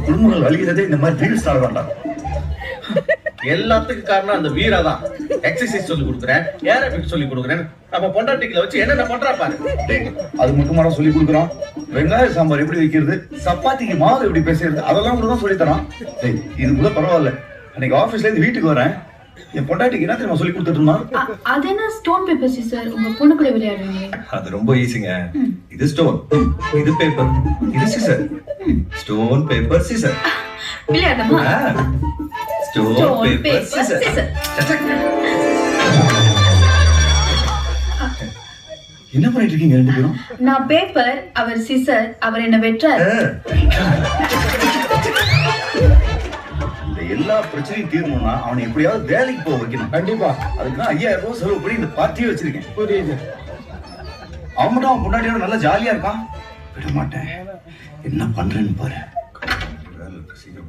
குடும்பங்கள் வலிக்கிறதே இந்த மாதிரி வீடு ஸ்டார்ட் வேண்டாம். எல்லாத்துக்கும் காரணம் அந்த வீரா தான். எக்ஸசைஸ் சொல்லி கொடுக்குறேன், ஏரோபிக் சொல்லி கொடுக்குறேன். நம்ம பொண்டாட்டிகளை வச்சு என்னென்ன பண்றா பாரு. அது மட்டுமாடா சொல்லி கொடுக்குறோம். வெங்காய சாம்பார் எப்படி வைக்கிறது, சப்பாத்திக்கு மாவு எப்படி பேசுறது, அதெல்லாம் கூட தான் சொல்லி தரோம். இது கூட பரவாயில்ல. அன்னைக்கு ஆபீஸ்ல இருந்து வீட்டுக்கு வரேன், என் பொண்டாட்டிக்கு என்ன தெரியுமா சொல்லி கொடுத்துட்டு இருந்தான். அது என்ன ஸ்டோன் பேப்பர் சிஸ்டர், உங்க பொண்ணு கூட விளையாடுவீங்க. அது ரொம்ப ஈஸிங்க. இது ஸ்டோன், இது பேப்பர், இது சிசர். Stone paper scissor. விளையாடுமா? Stone paper scissor. என்ன பண்ணிட்டு இருக்கீங்க ரெண்டு பேரும்? நான் பேப்பர், அவர் சிசர், அவர் என்ன வெட்டுறாரு. இந்த எல்லா பிரச்சனையும் தீரணும்னா அவனை எப்படியாவது வேலைக்கு போக வைக்கணும். கண்டிப்பா. அதுக்கு தான் 5000 ரூபாய் செலவு பண்ணி இந்த பார்ட்டியே வச்சிருக்கேன். புரியுது. அவன் மட்டும் அவன் பொண்டாட்டியோட நல்லா ஜாலியா இருக்கான். விட மாட்டேன். என்ன பண்றேன்னு பாரு. சீக்கிரம்